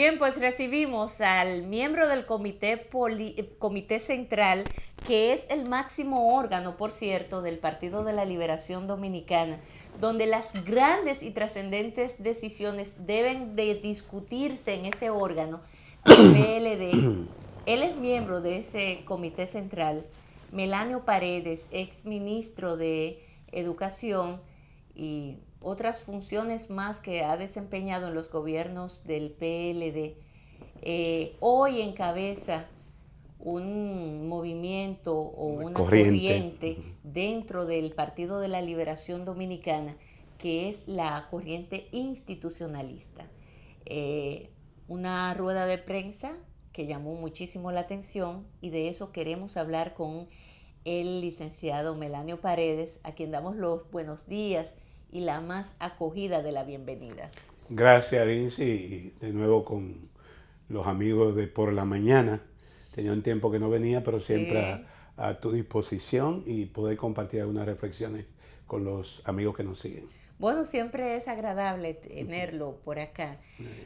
Bien, pues recibimos al miembro del Comité Central, que es el máximo órgano, por cierto, del Partido de la Liberación Dominicana, donde las grandes y trascendentes decisiones deben de discutirse en ese órgano del PLD. Él es miembro de ese Comité Central. Melanio Paredes, ex ministro de Educación y otras funciones más que ha desempeñado en los gobiernos del PLD, hoy encabeza un movimiento o una corriente dentro del Partido de la Liberación Dominicana, que es la corriente institucionalista. Una rueda de prensa que llamó muchísimo la atención, y de eso queremos hablar con el licenciado Melanio Paredes, a quien damos los buenos días y la más acogida de la bienvenida. Gracias, Lindsay, y de nuevo con los amigos de Por la Mañana. Tenía un tiempo que no venía, pero siempre a tu disposición y poder compartir algunas reflexiones con los amigos que nos siguen. Bueno, siempre es agradable tenerlo por acá.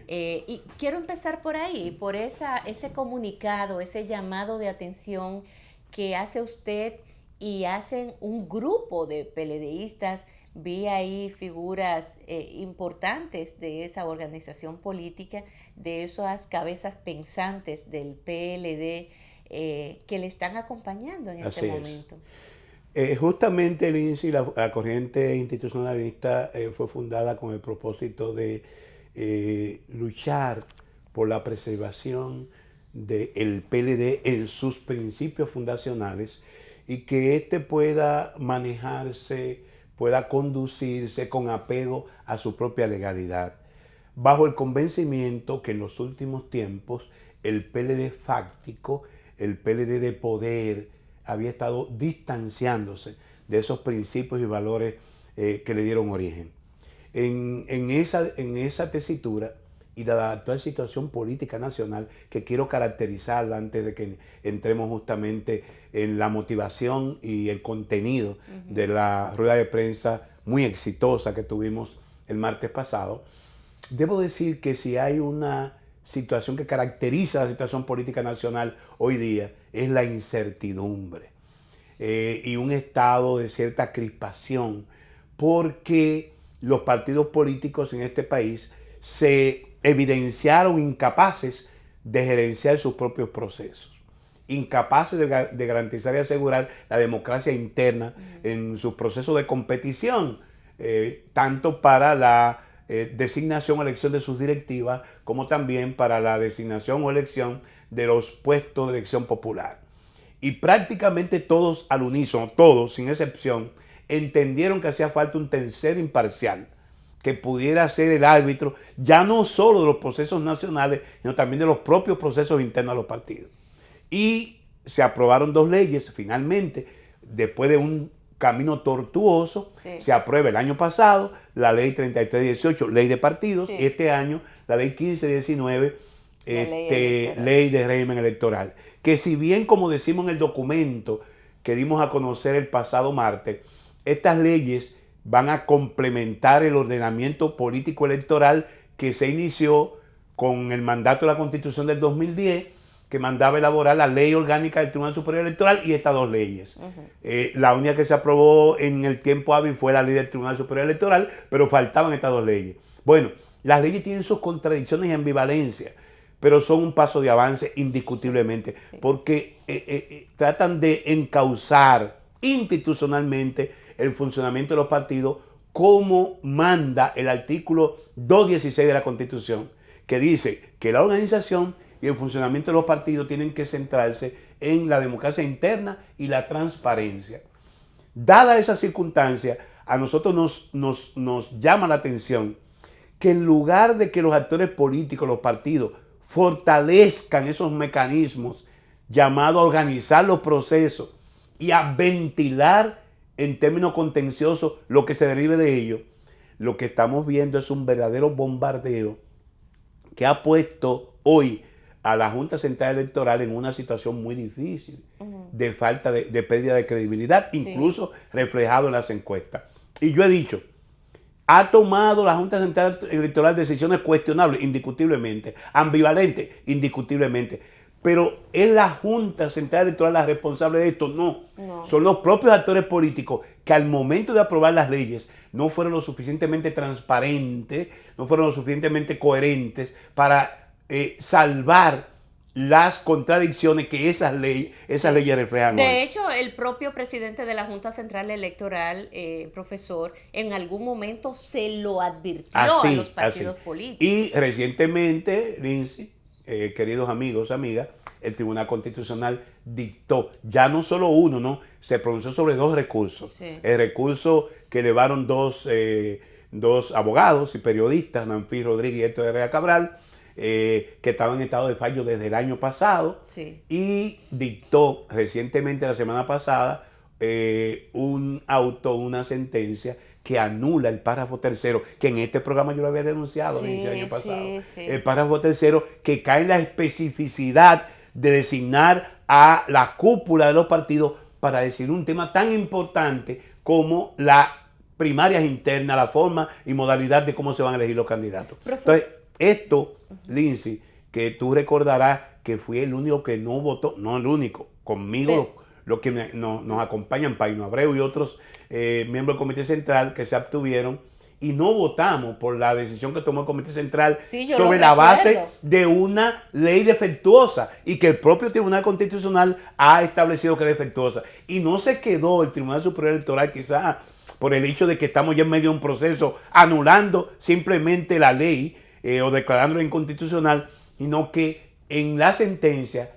Y quiero empezar por ahí, por ese comunicado, ese llamado de atención que hace usted y hacen un grupo de PLDistas. Vi ahí figuras importantes de esa organización política, de esas cabezas pensantes del PLD que le están acompañando en este momento. Justamente el INSI, la corriente institucionalista, fue fundada con el propósito de luchar por la preservación del PLD en sus principios fundacionales y que éste pueda manejarse, pueda conducirse con apego a su propia legalidad, bajo el convencimiento que en los últimos tiempos el PLD fáctico, el PLD de poder, había estado distanciándose de esos principios y valores que le dieron origen. En esa tesitura y de la actual situación política nacional, que quiero caracterizarla antes de que entremos justamente en la motivación y el contenido de la rueda de prensa muy exitosa que tuvimos el martes pasado, debo decir que si hay una situación que caracteriza la situación política nacional hoy día, es la incertidumbre y un estado de cierta crispación, porque los partidos políticos en este país se evidenciaron incapaces de gerenciar sus propios procesos, incapaces de garantizar y asegurar la democracia interna en sus procesos de competición, tanto para la designación o elección de sus directivas, como también para la designación o elección de los puestos de elección popular. Y prácticamente todos al unísono, todos sin excepción, entendieron que hacía falta un tercero imparcial que pudiera ser el árbitro, ya no solo de los procesos nacionales, sino también de los propios procesos internos de los partidos. Y se aprobaron dos leyes finalmente, después de un camino tortuoso. Se aprueba el año pasado la ley 3318, ley de partidos, y este año la ley 1519, ley de régimen electoral. Que si bien, como decimos en el documento que dimos a conocer el pasado martes, estas leyes van a complementar el ordenamiento político electoral que se inició con el mandato de la Constitución del 2010, que mandaba elaborar la ley orgánica del Tribunal Superior Electoral y estas dos leyes. La única que se aprobó en el tiempo hábil fue la ley del Tribunal Superior Electoral, pero faltaban estas dos leyes. Bueno, las leyes tienen sus contradicciones y ambivalencias, pero son un paso de avance indiscutiblemente, porque tratan de encauzar institucionalmente el funcionamiento de los partidos como manda el artículo 216 de la Constitución, que dice que la organización y el funcionamiento de los partidos tienen que centrarse en la democracia interna y la transparencia. Dada esa circunstancia, a nosotros nos llama la atención que en lugar de que los actores políticos, los partidos, fortalezcan esos mecanismos llamados a organizar los procesos y a ventilar en términos contenciosos lo que se derive de ello, lo que estamos viendo es un verdadero bombardeo que ha puesto hoy a la Junta Central Electoral en una situación muy difícil, de falta de pérdida de credibilidad, incluso reflejado en las encuestas. Y yo he dicho, ha tomado la Junta Central Electoral decisiones cuestionables, indiscutiblemente, ambivalentes, indiscutiblemente. Pero ¿es la Junta Central Electoral la responsable de esto? No. No. Son los propios actores políticos que al momento de aprobar las leyes no fueron lo suficientemente transparentes, no fueron lo suficientemente coherentes para salvar las contradicciones que esas leyes reflejan hoy. De hecho, el propio presidente de la Junta Central Electoral, profesor, en algún momento se lo advirtió a los partidos políticos. Y recientemente, Lindsay, queridos amigos, amigas, el Tribunal Constitucional dictó, ya no solo uno, ¿no? Se pronunció sobre 2 recursos. Sí. El recurso que elevaron dos abogados y periodistas, Nanfi Rodríguez y Héctor Herrera Cabral, que estaban en estado de fallo desde el año pasado, sí. Y dictó recientemente, la semana pasada, una sentencia que anula el párrafo tercero, que en este programa yo lo había denunciado el año pasado. Sí. El párrafo tercero que cae en la especificidad de designar a la cúpula de los partidos para decidir un tema tan importante como las primarias internas, la forma y modalidad de cómo se van a elegir los candidatos. Entonces, esto, Lindsay, que tú recordarás que fui el único que no votó, no el único, conmigo los que nos acompañan, Paino Abreu y otros miembros del Comité Central que se abstuvieron y no votamos por la decisión que tomó el Comité Central sobre la base de una ley defectuosa y que el propio Tribunal Constitucional ha establecido que es defectuosa. Y no se quedó el Tribunal Superior Electoral quizás por el hecho de que estamos ya en medio de un proceso anulando simplemente la ley o declarándola inconstitucional, sino que en la sentencia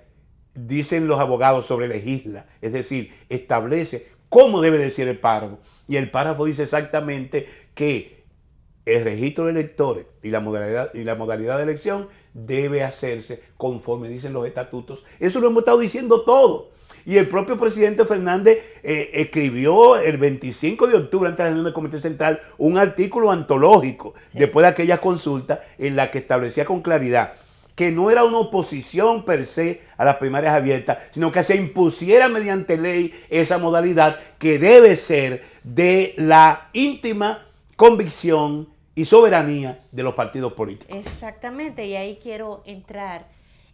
dicen los abogados sobre legisla, es decir, establece cómo debe decir el párrafo. Y el párrafo dice exactamente que el registro de electores y la modalidad de elección debe hacerse conforme dicen los estatutos. Eso lo hemos estado diciendo todo. Y el propio presidente Fernández escribió el 25 de octubre, antes de la reunión del Comité Central, un artículo antológico después de aquella consulta en la que establecía con claridad que no era una oposición per se a las primarias abiertas, sino que se impusiera mediante ley esa modalidad que debe ser de la íntima convicción y soberanía de los partidos políticos. Exactamente, y ahí quiero entrar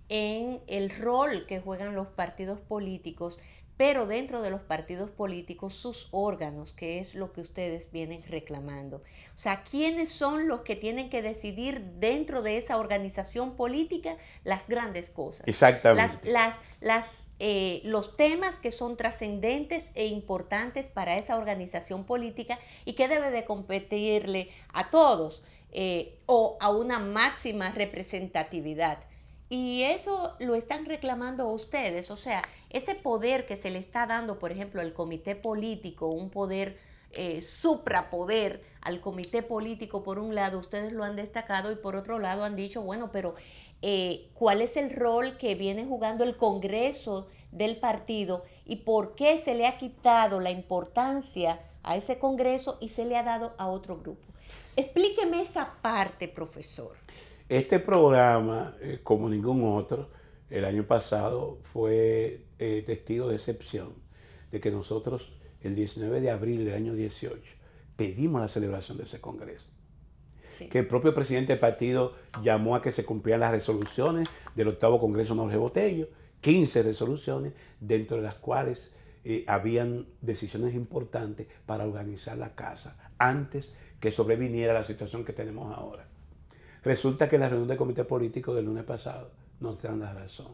en el rol que juegan los partidos políticos, pero dentro de los partidos políticos sus órganos, que es lo que ustedes vienen reclamando. O sea, ¿quiénes son los que tienen que decidir dentro de esa organización política las grandes cosas? Exactamente. Los temas que son trascendentes e importantes para esa organización política y que debe de competirle a todos o a una máxima representatividad. Y eso lo están reclamando ustedes, o sea, ese poder que se le está dando, por ejemplo, al comité político, un poder suprapoder al comité político, por un lado, ustedes lo han destacado y por otro lado han dicho, bueno, pero ¿cuál es el rol que viene jugando el Congreso del partido y por qué se le ha quitado la importancia a ese Congreso y se le ha dado a otro grupo? Explíqueme esa parte, profesor. Este programa, como ningún otro, el año pasado fue testigo de excepción de que nosotros el 19 de abril del año 18 pedimos la celebración de ese congreso. Sí. Que el propio presidente del partido llamó a que se cumplieran las resoluciones del 8º Congreso Jorge Botello, 15 resoluciones, dentro de las cuales habían decisiones importantes para organizar la casa antes que sobreviniera la situación que tenemos ahora. Resulta que en la reunión del comité político del lunes pasado nos dan la razón.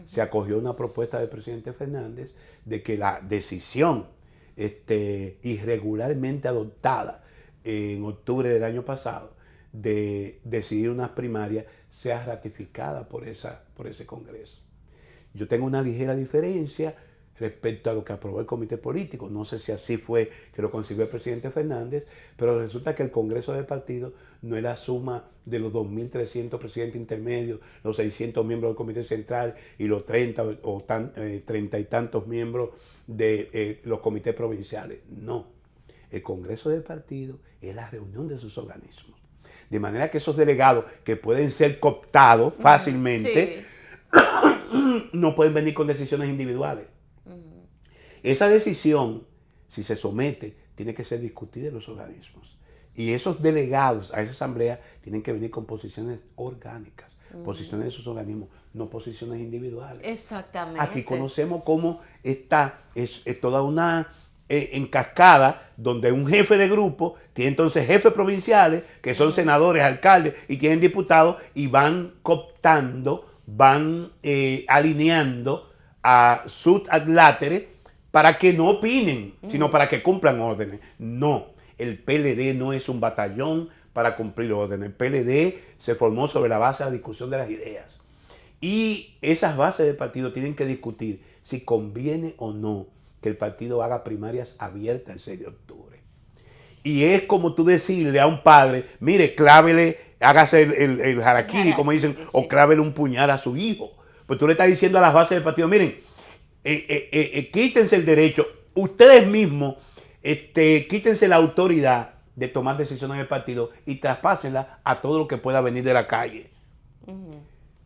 Se acogió una propuesta del presidente Fernández de que la decisión irregularmente adoptada en octubre del año pasado de decidir unas primarias sea ratificada por ese Congreso. Yo tengo una ligera diferencia respecto a lo que aprobó el comité político. No sé si así fue que lo consiguió el presidente Fernández, pero resulta que el Congreso del partido no es la suma de los 2.300 presidentes intermedios, los 600 miembros del comité central y los 30 y tantos miembros de los comités provinciales. No, el Congreso del partido es la reunión de sus organismos. De manera que esos delegados que pueden ser cooptados fácilmente, no pueden venir con decisiones individuales. Esa decisión, si se somete, tiene que ser discutida en los organismos. Y esos delegados a esa asamblea tienen que venir con posiciones orgánicas, posiciones de sus organismos, no posiciones individuales. Exactamente. Aquí conocemos cómo está, es toda una en cascada, donde un jefe de grupo tiene entonces jefes provinciales, que son senadores, alcaldes, y tienen diputados, y van cooptando, van alineando a sus adláteres para que no opinen, sino para que cumplan órdenes. No, el PLD no es un batallón para cumplir órdenes. El PLD se formó sobre la base de la discusión de las ideas. Y esas bases del partido tienen que discutir si conviene o no que el partido haga primarias abiertas el 6 de octubre. Y es como tú decirle a un padre, mire, clávele, hágase el harakiri, como dicen, sí, o clávele un puñal a su hijo. Pues tú le estás diciendo a las bases del partido, miren, quítense el derecho, ustedes mismos, quítense la autoridad de tomar decisiones en el partido y traspásenla a todo lo que pueda venir de la calle.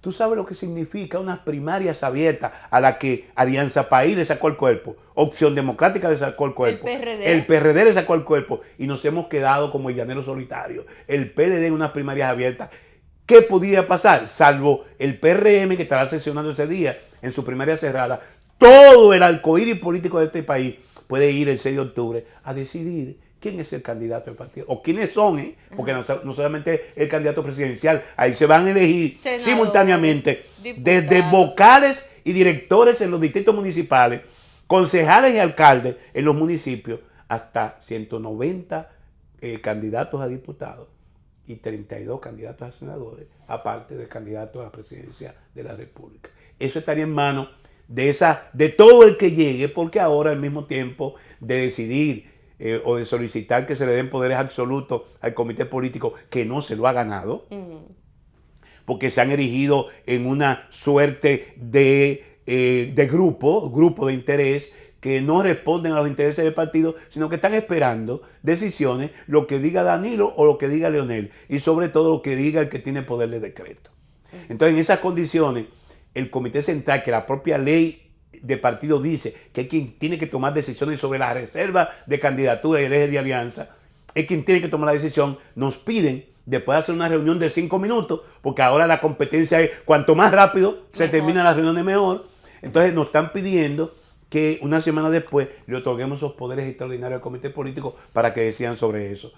¿Tú sabes lo que significa unas primarias abiertas a la que Alianza País le sacó el cuerpo? Opción Democrática le sacó el cuerpo. El PRD le sacó el cuerpo. Y nos hemos quedado como el llanero solitario. El PLD en unas primarias abiertas. ¿Qué podría pasar? Salvo el PRM que estará sesionando ese día en su primaria cerrada. Todo el arcoíris político de este país puede ir el 6 de octubre a decidir quién es el candidato del partido, o quiénes son, porque no solamente el candidato presidencial, ahí se van a elegir senadores, simultáneamente diputados, desde vocales y directores en los distritos municipales, concejales y alcaldes en los municipios, hasta 190 candidatos a diputados y 32 candidatos a senadores, aparte de candidatos a la presidencia de la República. Eso estaría en manos de todo el que llegue, porque ahora al mismo tiempo de decidir o de solicitar que se le den poderes absolutos al comité político que no se lo ha ganado, porque se han erigido en una suerte de grupo de interés que no responden a los intereses del partido, sino que están esperando decisiones, lo que diga Danilo o lo que diga Leonel, y sobre todo lo que diga el que tiene poder de decreto. Entonces, en esas condiciones, el comité central, que la propia ley de partido dice que es quien tiene que tomar decisiones sobre la reserva de candidatura y el eje de alianza, es quien tiene que tomar la decisión. Nos piden después de hacer una reunión de 5 minutos, porque ahora la competencia es cuanto más rápido se termina la reunión mejor. Entonces nos están pidiendo que una semana después le otorguemos esos poderes extraordinarios al comité político para que decidan sobre eso.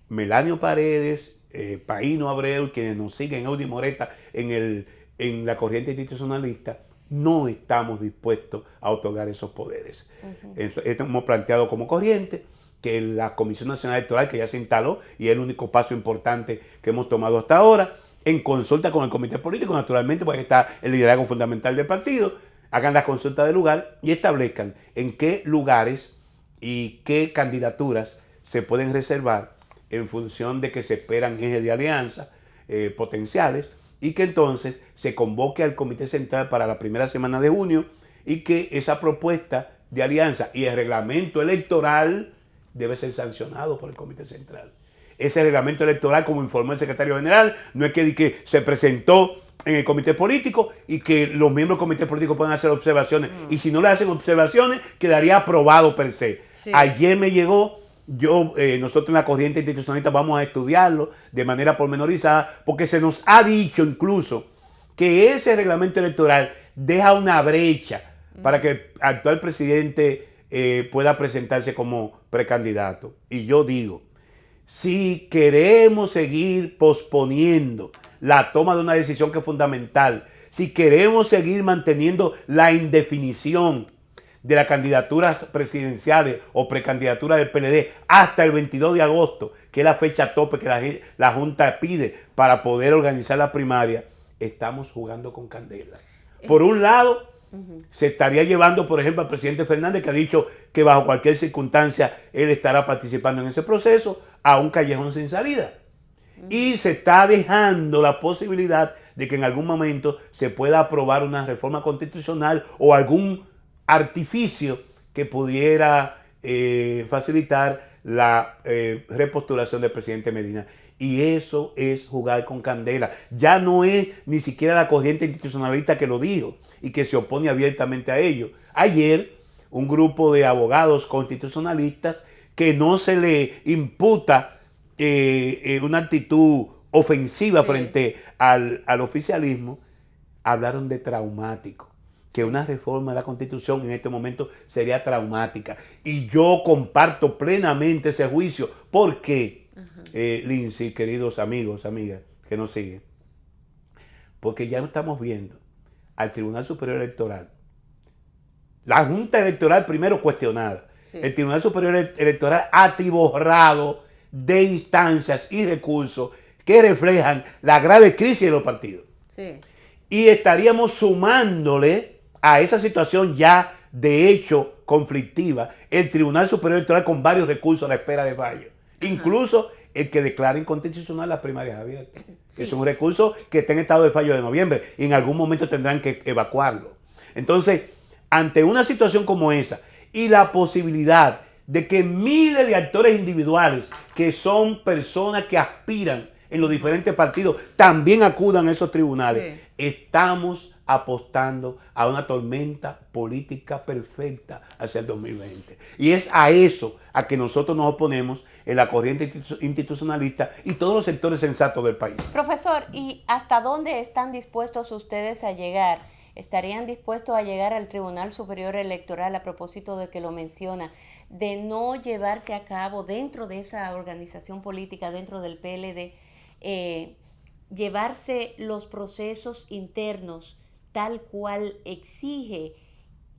Melanio Paredes, Paíno Abreu, quienes nos siguen, Eudy Moreta, en la corriente institucionalista, no estamos dispuestos a otorgar esos poderes. Hemos planteado como corriente que la Comisión Nacional Electoral, que ya se instaló y es el único paso importante que hemos tomado hasta ahora, en consulta con el comité político, naturalmente, porque está el liderazgo fundamental del partido, hagan la consulta del lugar y establezcan en qué lugares y qué candidaturas se pueden reservar en función de que se esperan ejes de alianza potenciales, y que entonces se convoque al Comité Central para la primera semana de junio y que esa propuesta de alianza y el reglamento electoral debe ser sancionado por el Comité Central. Ese reglamento electoral, como informó el secretario general, no es que se presentó en el comité político y que los miembros del comité político puedan hacer observaciones. Y si no le hacen observaciones, quedaría aprobado per se. Sí. Ayer me llegó... nosotros en la corriente institucionalista vamos a estudiarlo de manera pormenorizada, porque se nos ha dicho incluso que ese reglamento electoral deja una brecha para que el actual presidente pueda presentarse como precandidato. Y yo digo, si queremos seguir posponiendo la toma de una decisión que es fundamental, si queremos seguir manteniendo la indefinición de las candidaturas presidenciales o precandidaturas del PLD hasta el 22 de agosto, que es la fecha tope que la Junta pide para poder organizar la primaria, estamos jugando con candela. Por un lado, se estaría llevando, por ejemplo, al presidente Fernández, que ha dicho que bajo cualquier circunstancia él estará participando en ese proceso, a un callejón sin salida. Y se está dejando la posibilidad de que en algún momento se pueda aprobar una reforma constitucional o algún artificio que pudiera facilitar la repostulación del presidente Medina. Y eso es jugar con candela. Ya no es ni siquiera la corriente institucionalista que lo dijo y que se opone abiertamente a ello. Ayer, un grupo de abogados constitucionalistas que no se le imputa una actitud ofensiva Sí. frente al oficialismo, hablaron de traumático, que una reforma de la Constitución en este momento sería traumática. Y yo comparto plenamente ese juicio. ¿Por qué, Lindsay, queridos amigos, amigas que nos siguen? Porque ya no estamos viendo al Tribunal Superior Electoral, la Junta Electoral primero cuestionada, Sí. el Tribunal Superior Electoral atiborrado de instancias y recursos que reflejan la grave crisis de los partidos. Sí. Y estaríamos sumándole a esa situación ya de hecho conflictiva el Tribunal Superior Electoral con varios recursos a la espera de fallo. Incluso el que declara inconstitucional las primarias abiertas. Sí. Es un recurso que está en estado de fallo de noviembre y en algún momento tendrán que evacuarlo. Entonces, ante una situación como esa y la posibilidad de que miles de actores individuales que son personas que aspiran en los diferentes partidos también acudan a esos tribunales, Sí. estamos apostando a una tormenta política perfecta hacia el 2020. Y es a eso a que nosotros nos oponemos en la corriente institucionalista y todos los sectores sensatos del país. Profesor, ¿y hasta dónde están dispuestos ustedes a llegar? ¿Estarían dispuestos a llegar al Tribunal Superior Electoral, a propósito de que lo menciona, de no llevarse a cabo dentro de esa organización política, dentro del PLD, llevarse los procesos internos tal cual exige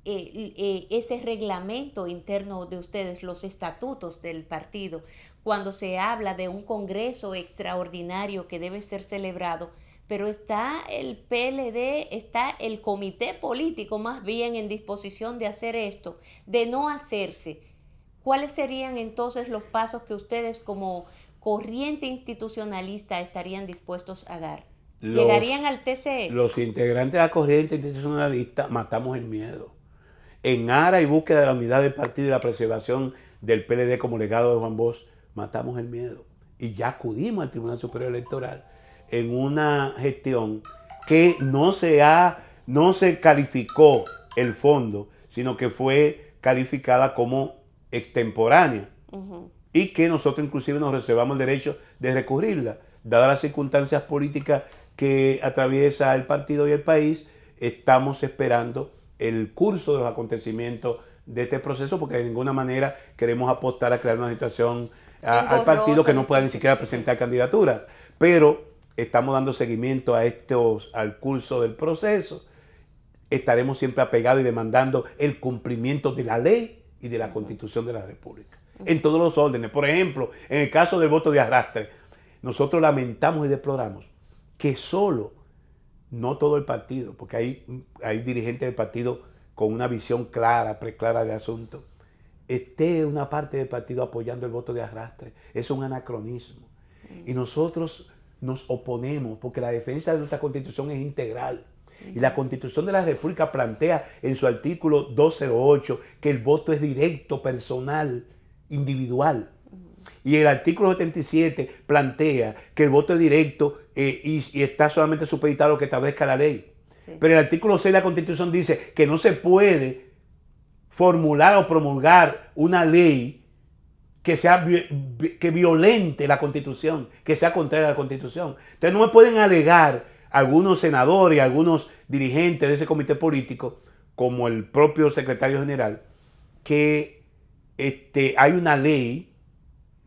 ese reglamento interno de ustedes, los estatutos del partido, cuando se habla de un congreso extraordinario que debe ser celebrado, pero está el PLD, está el comité político más bien en disposición de hacer esto, de no hacerse? ¿Cuáles serían entonces los pasos que ustedes como corriente institucionalista estarían dispuestos a dar? ¿Llegarían al TCE? Los integrantes de la corriente institucionalista matamos el miedo. En aras y búsqueda de la unidad del partido y la preservación del PLD como legado de Juan Bosch, matamos el miedo. Y ya acudimos al Tribunal Superior Electoral en una gestión que no se calificó el fondo, sino que fue calificada como extemporánea. Y que nosotros inclusive nos reservamos el derecho de recurrirla, dadas las circunstancias políticas que atraviesa el partido y el país. Estamos esperando el curso de los acontecimientos de este proceso, porque de ninguna manera queremos apostar a crear una situación al partido que no pueda ni siquiera presentar candidaturas. Pero estamos dando seguimiento al curso del proceso. Estaremos siempre apegados y demandando el cumplimiento de la ley y de la Constitución de la República, en todos los órdenes. Por ejemplo, en el caso del voto de arrastre, nosotros lamentamos y deploramos que no todo el partido, porque hay dirigentes del partido con una visión clara, preclara del asunto, esté una parte del partido apoyando el voto de arrastre. Es un anacronismo. Y nosotros nos oponemos porque la defensa de nuestra Constitución es integral. Y la Constitución de la República plantea en su artículo 208 que el voto es directo, personal, individual. Y el artículo 77 plantea que el voto es directo y está solamente supeditado a lo que establezca la ley. Sí. Pero el artículo 6 de la Constitución dice que no se puede formular o promulgar una ley que violente la Constitución, que sea contraria a la Constitución. Entonces no me pueden alegar algunos senadores y algunos dirigentes de ese comité político, como el propio secretario general, que hay una ley,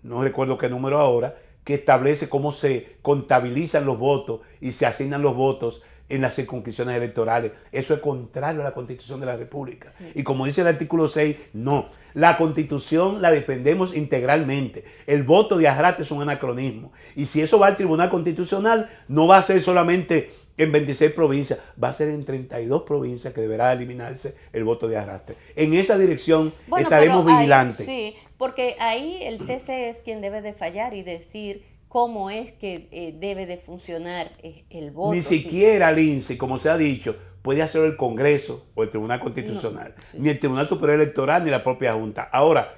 no recuerdo qué número ahora, que establece cómo se contabilizan los votos y se asignan los votos en las circunscripciones electorales. Eso es contrario a la Constitución de la República. Sí. Y como dice el artículo 6, no. La Constitución la defendemos integralmente. El voto de arrastre es un anacronismo. Y si eso va al Tribunal Constitucional, no va a ser solamente en 26 provincias, va a ser en 32 provincias que deberá eliminarse el voto de arrastre. En esa dirección estaremos vigilantes. Sí, porque ahí el TC es quien debe de fallar y decir cómo es que debe de funcionar el voto. Ni siquiera, Lindsay, como se ha dicho, puede hacerlo el Congreso o el Tribunal Constitucional, no, sí. Ni el Tribunal Superior Electoral, ni la propia Junta. Ahora,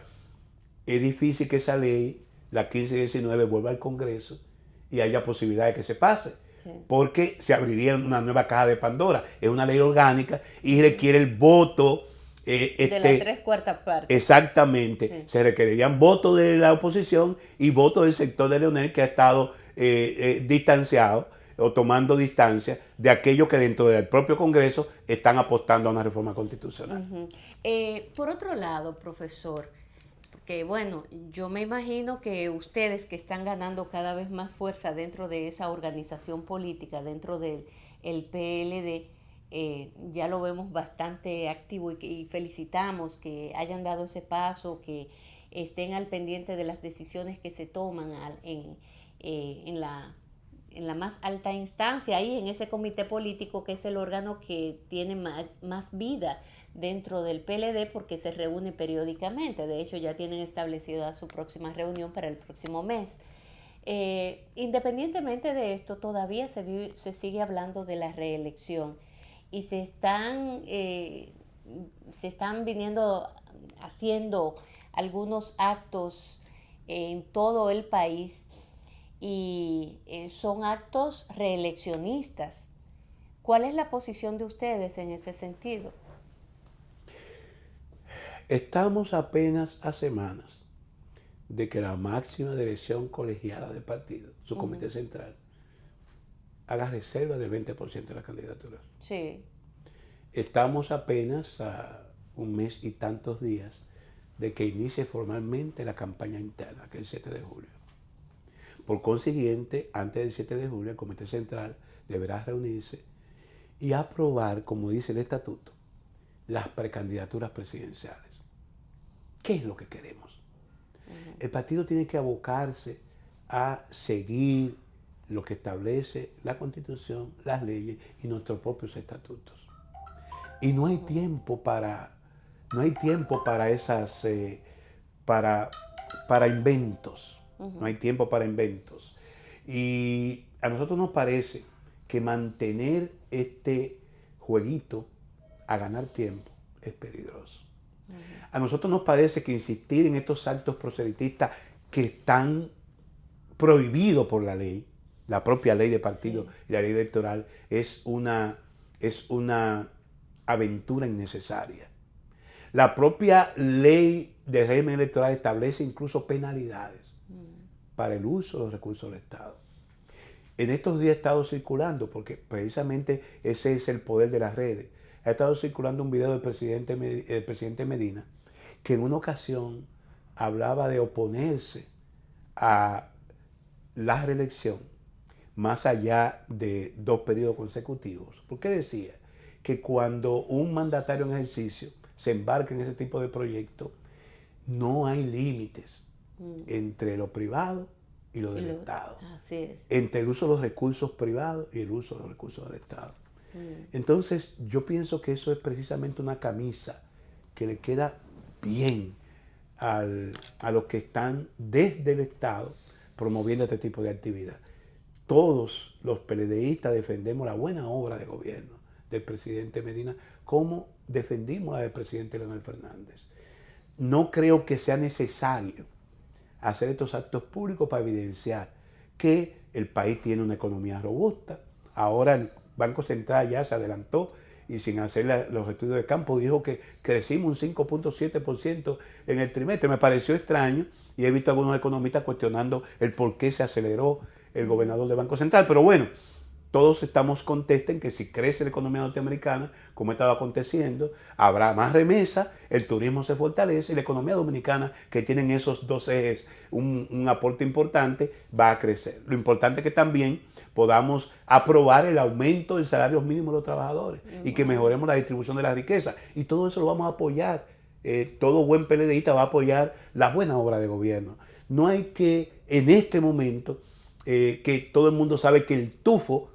es difícil que esa ley, la 1519, vuelva al Congreso y haya posibilidad de que se pase. Sí. Porque se abriría una nueva caja de Pandora. Es una ley orgánica y requiere el voto De las 3/4 partes. Exactamente. Sí. Se requerirían votos de la oposición y votos del sector de Leonel, que ha estado distanciado o tomando distancia de aquellos que dentro del propio Congreso están apostando a una reforma constitucional. Uh-huh. Por otro lado, profesor, que bueno, yo me imagino que ustedes que están ganando cada vez más fuerza dentro de esa organización política, dentro del PLD, ya lo vemos bastante activo y felicitamos que hayan dado ese paso, que estén al pendiente de las decisiones que se toman en la más alta instancia, ahí en ese comité político que es el órgano que tiene más vida dentro del PLD porque se reúne periódicamente. De hecho, ya tienen establecida su próxima reunión para el próximo mes. Independientemente de esto, todavía se sigue hablando de la reelección y se están viniendo haciendo algunos actos en todo el país y son actos reeleccionistas. ¿Cuál es la posición de ustedes en ese sentido? Estamos apenas a semanas de que la máxima dirección colegiada del partido, su comité central, haga reserva del 20% de las candidaturas. Sí. Estamos apenas a un mes y tantos días de que inicie formalmente la campaña interna, que es el 7 de julio. Por consiguiente, antes del 7 de julio, el comité central deberá reunirse y aprobar, como dice el estatuto, las precandidaturas presidenciales. ¿Qué es lo que queremos? El partido tiene que abocarse a seguir lo que establece la Constitución, las leyes y nuestros propios estatutos. Y no hay tiempo para esas para inventos. No hay tiempo para inventos. Y a nosotros nos parece que mantener este jueguito a ganar tiempo es peligroso. A nosotros nos parece que insistir en estos actos proselitistas que están prohibidos por la ley, la propia ley de partido y la ley electoral, es una aventura innecesaria. La propia ley de régimen electoral establece incluso penalidades para el uso de los recursos del Estado. En estos días he estado circulando, porque precisamente ese es el poder de las redes, ha estado circulando un video del presidente Medina, que en una ocasión hablaba de oponerse a la reelección más allá de 2 periodos consecutivos. Porque decía que cuando un mandatario en ejercicio se embarca en ese tipo de proyectos, no hay límites entre lo privado y lo del Estado. Así es. Entre el uso de los recursos privados y el uso de los recursos del Estado. Entonces, yo pienso que eso es precisamente una camisa que le queda bien a los que están desde el Estado promoviendo este tipo de actividad. Todos los PLDistas defendemos la buena obra de gobierno del presidente Medina, como defendimos la del presidente Leonel Fernández. No creo que sea necesario hacer estos actos públicos para evidenciar que el país tiene una economía robusta. Ahora el Banco Central ya se adelantó y sin hacer los estudios de campo dijo que crecimos un 5.7% en el trimestre. Me pareció extraño y he visto a algunos economistas cuestionando el por qué se aceleró el gobernador del Banco Central. Pero bueno, todos estamos contentos en que si crece la economía norteamericana, como estaba aconteciendo, habrá más remesa, el turismo se fortalece y la economía dominicana, que tienen esos dos ejes, un aporte importante, va a crecer. Lo importante es que también podamos aprobar el aumento del salario mínimo de los trabajadores y que mejoremos la distribución de la riqueza. Y todo eso lo vamos a apoyar. Todo buen PLDista va a apoyar la buena obra de gobierno. No hay que, en este momento, que todo el mundo sabe que el tufo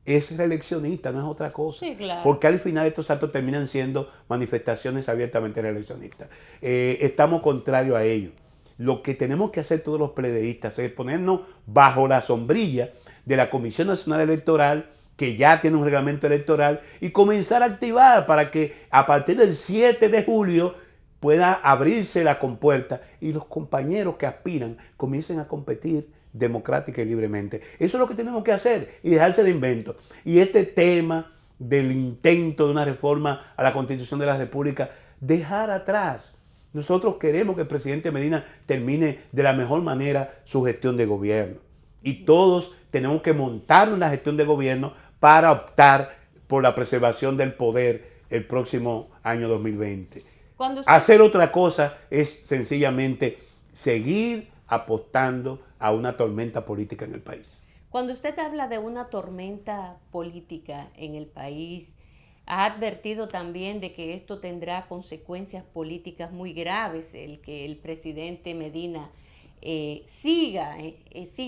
es reeleccionista, no es otra cosa. Sí, claro. Porque al final estos actos terminan siendo manifestaciones abiertamente reeleccionistas. Estamos contrarios a ello. Lo que tenemos que hacer todos los PLDistas es ponernos bajo la sombrilla de la Comisión Nacional Electoral, que ya tiene un reglamento electoral, y comenzar a activar para que a partir del 7 de julio pueda abrirse la compuerta y los compañeros que aspiran comiencen a competir democrática y libremente. Eso es lo que tenemos que hacer y dejarse de inventos. Y este tema del intento de una reforma a la Constitución de la República dejar atrás. Nosotros queremos que el presidente Medina termine de la mejor manera su gestión de gobierno. Y todos tenemos que montarnos en la gestión de gobierno para optar por la preservación del poder el próximo año 2020. Hacer otra cosa es sencillamente seguir apostando a una tormenta política en el país. Cuando usted habla de una tormenta política en el país, ha advertido también de que esto tendrá consecuencias políticas muy graves, el que el presidente Medina siga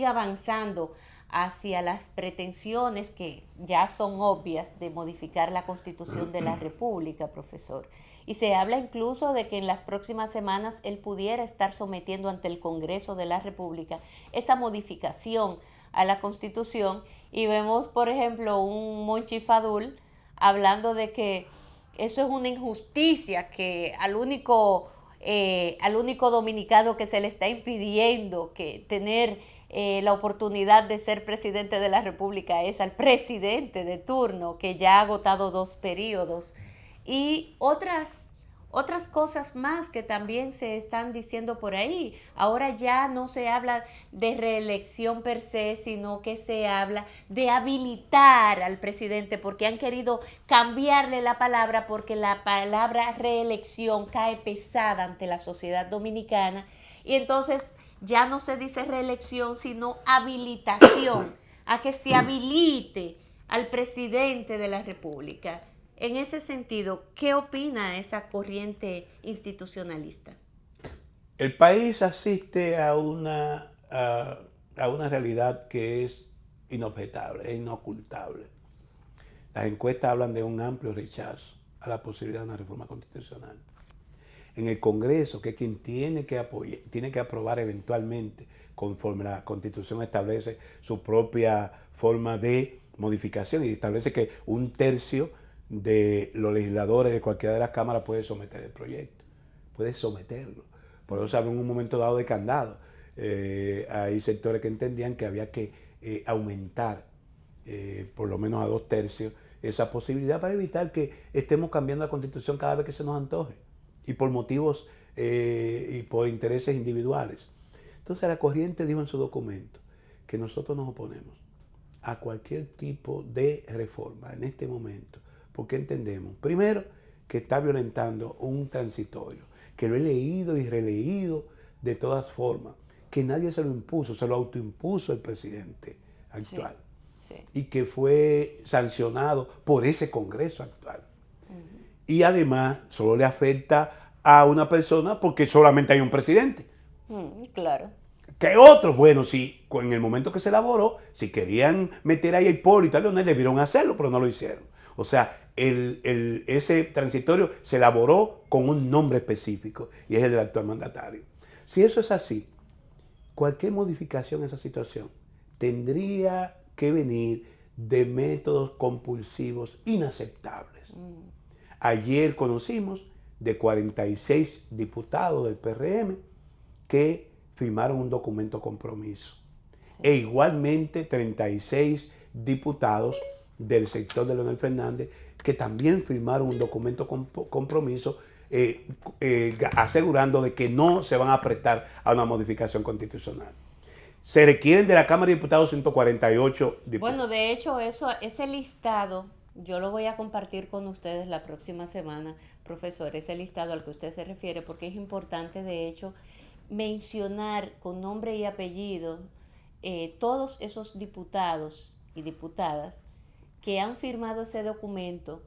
avanzando hacia las pretensiones que ya son obvias de modificar la Constitución de la República, profesor. Y se habla incluso de que en las próximas semanas él pudiera estar sometiendo ante el Congreso de la República esa modificación a la Constitución. Y vemos, por ejemplo, un Monchi Fadul hablando de que eso es una injusticia, que al único dominicano que se le está impidiendo que tener la oportunidad de ser presidente de la República es al presidente de turno, que ya ha agotado 2 periodos. Y otras cosas más que también se están diciendo por ahí. Ahora ya no se habla de reelección per se, sino que se habla de habilitar al presidente, porque han querido cambiarle la palabra, porque la palabra reelección cae pesada ante la sociedad dominicana. Y entonces ya no se dice reelección, sino habilitación, a que se habilite al presidente de la República. En ese sentido, ¿qué opina esa corriente institucionalista? El país asiste a una realidad que es inobjetable, es inocultable. Las encuestas hablan de un amplio rechazo a la posibilidad de una reforma constitucional. En el Congreso, que es quien tiene que aprobar eventualmente, conforme la Constitución establece su propia forma de modificación y establece que 1/3 de los legisladores de cualquiera de las cámaras puede someter el proyecto, puede someterlo. Por eso se habla en un momento dado de candado. Hay sectores que entendían que había que aumentar por lo menos a 2/3 esa posibilidad para evitar que estemos cambiando la Constitución cada vez que se nos antoje y por motivos y por intereses individuales. Entonces la corriente dijo en su documento que nosotros nos oponemos a cualquier tipo de reforma en este momento, porque entendemos, primero, que está violentando un transitorio, que lo he leído y releído de todas formas, que nadie se lo impuso, se lo autoimpuso el presidente actual, y que fue sancionado por ese Congreso actual. Y además solo le afecta a una persona porque solamente hay un presidente. Claro. Que otros, bueno, si en el momento que se elaboró, si querían meter ahí a Hipólito y a Leonel, debieron hacerlo, pero no lo hicieron. O sea, ese transitorio se elaboró con un nombre específico y es el del actual mandatario. Si eso es así, cualquier modificación en esa situación tendría que venir de métodos compulsivos inaceptables. Ayer conocimos de 46 diputados del PRM que firmaron un documento compromiso. E igualmente 36 diputados del sector de Leonel Fernández que también firmaron un documento compromiso asegurando de que no se van a prestar a una modificación constitucional. Se requieren de la Cámara de Diputados 148 diputados. Bueno, de hecho, ese listado yo lo voy a compartir con ustedes la próxima semana, profesor, ese listado al que usted se refiere, porque es importante, de hecho, mencionar con nombre y apellido todos esos diputados y diputadas que han firmado ese documento,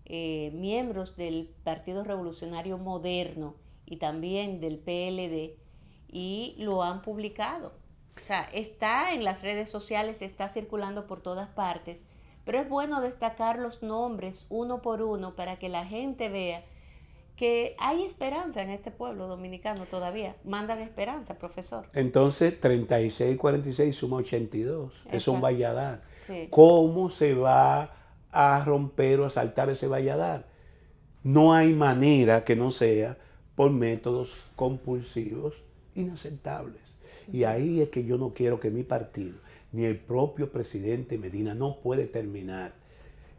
miembros del Partido Revolucionario Moderno y también del PLD, y lo han publicado. O sea, está en las redes sociales, está circulando por todas partes, pero es bueno destacar los nombres uno por uno para que la gente vea que hay esperanza en este pueblo dominicano todavía. Mandan esperanza, profesor. Entonces, 36, 46 suma 82. Exacto. Es un valladar. Sí. ¿Cómo se va a romper o a saltar ese valladar? No hay manera que no sea por métodos compulsivos inaceptables. Y ahí es que yo no quiero que mi partido, ni el propio presidente Medina, no puede terminar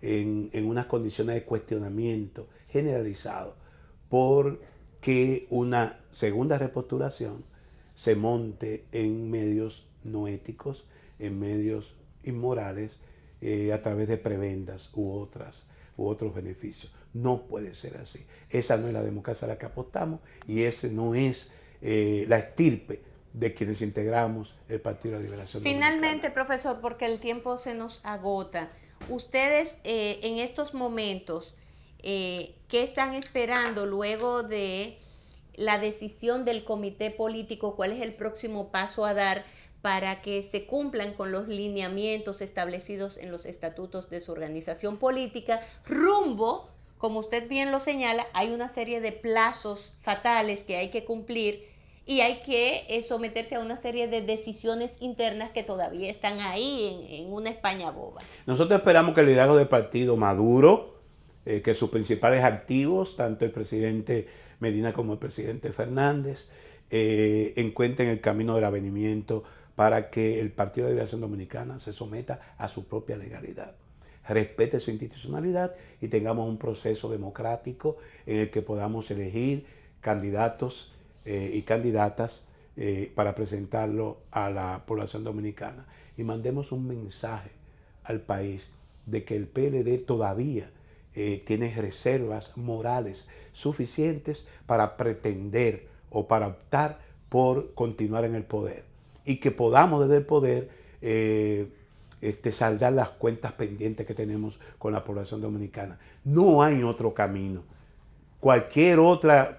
en unas condiciones de cuestionamiento generalizado por que una segunda repostulación se monte en medios no éticos, en medios inmorales, a través de prebendas u otros beneficios. No puede ser así. Esa no es la democracia a la que apostamos y ese no es la estirpe de quienes integramos el Partido de la Liberación Finalmente, Dominicana. profesor, porque el tiempo se nos agota, ustedes en estos momentos, ¿qué están esperando luego de la decisión del comité político? ¿Cuál es el próximo paso a dar para que se cumplan con los lineamientos establecidos en los estatutos de su organización política rumbo, como usted bien lo señala, hay una serie de plazos fatales que hay que cumplir y hay que someterse a una serie de decisiones internas que todavía están ahí en una España boba? Nosotros esperamos que el liderazgo del partido maduro, que sus principales activos, tanto el presidente Medina como el presidente Fernández, encuentren el camino del avenimiento para que el Partido de la Liberación Dominicana se someta a su propia legalidad, respete su institucionalidad y tengamos un proceso democrático en el que podamos elegir candidatos y candidatas para presentarlo a la población dominicana y mandemos un mensaje al país de que el PLD todavía tiene reservas morales suficientes para pretender o para optar por continuar en el poder y que podamos desde el poder saldar las cuentas pendientes que tenemos con la población dominicana. No hay otro camino. Cualquier otra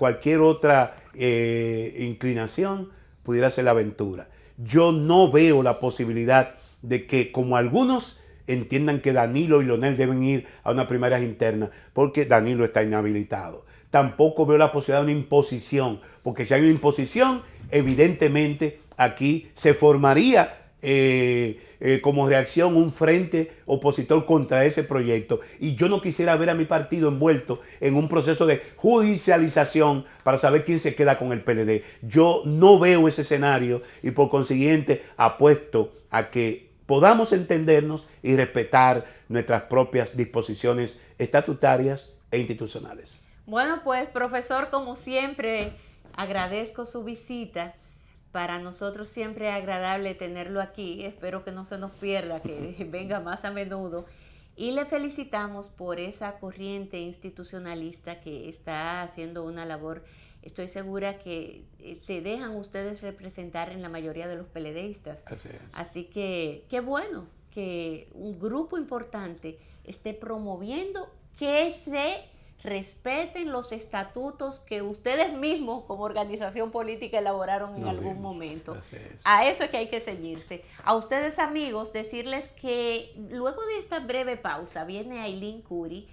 inclinación pudiera ser la aventura. Yo no veo la posibilidad de que, como algunos entiendan que Danilo y Leonel deben ir a una primaria interna, porque Danilo está inhabilitado. Tampoco veo la posibilidad de una imposición, porque si hay una imposición, evidentemente aquí se formaría como reacción un frente opositor contra ese proyecto. Y yo no quisiera ver a mi partido envuelto en un proceso de judicialización para saber quién se queda con el PLD. Yo no veo ese escenario y por consiguiente apuesto a que podamos entendernos y respetar nuestras propias disposiciones estatutarias e institucionales. Bueno, pues profesor, como siempre, agradezco su visita. Para nosotros siempre es agradable tenerlo aquí. Espero que no se nos pierda, que venga más a menudo. Y le felicitamos por esa corriente institucionalista que está haciendo una labor. Estoy segura que se dejan ustedes representar en la mayoría de los PLDistas. Así que qué bueno que un grupo importante esté promoviendo que se respeten los estatutos que ustedes mismos como organización política elaboraron en algún momento. A eso es que hay que ceñirse. A ustedes, amigos, decirles que luego de esta breve pausa viene Ailín Curi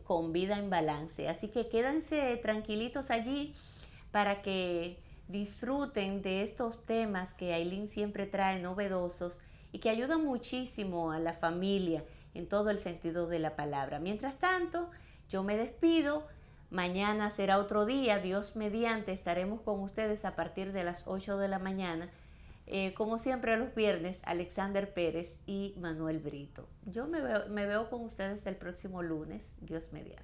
con Vida en Balance. Así que quédense tranquilitos allí para que disfruten de estos temas que Ailín siempre trae novedosos y que ayudan muchísimo a la familia en todo el sentido de la palabra. Mientras tanto, yo me despido. Mañana será otro día. Dios mediante estaremos con ustedes a partir de las 8 de la mañana. Como siempre los viernes, Alexander Pérez y Manuel Brito. Yo me veo con ustedes el próximo lunes. Dios mediante.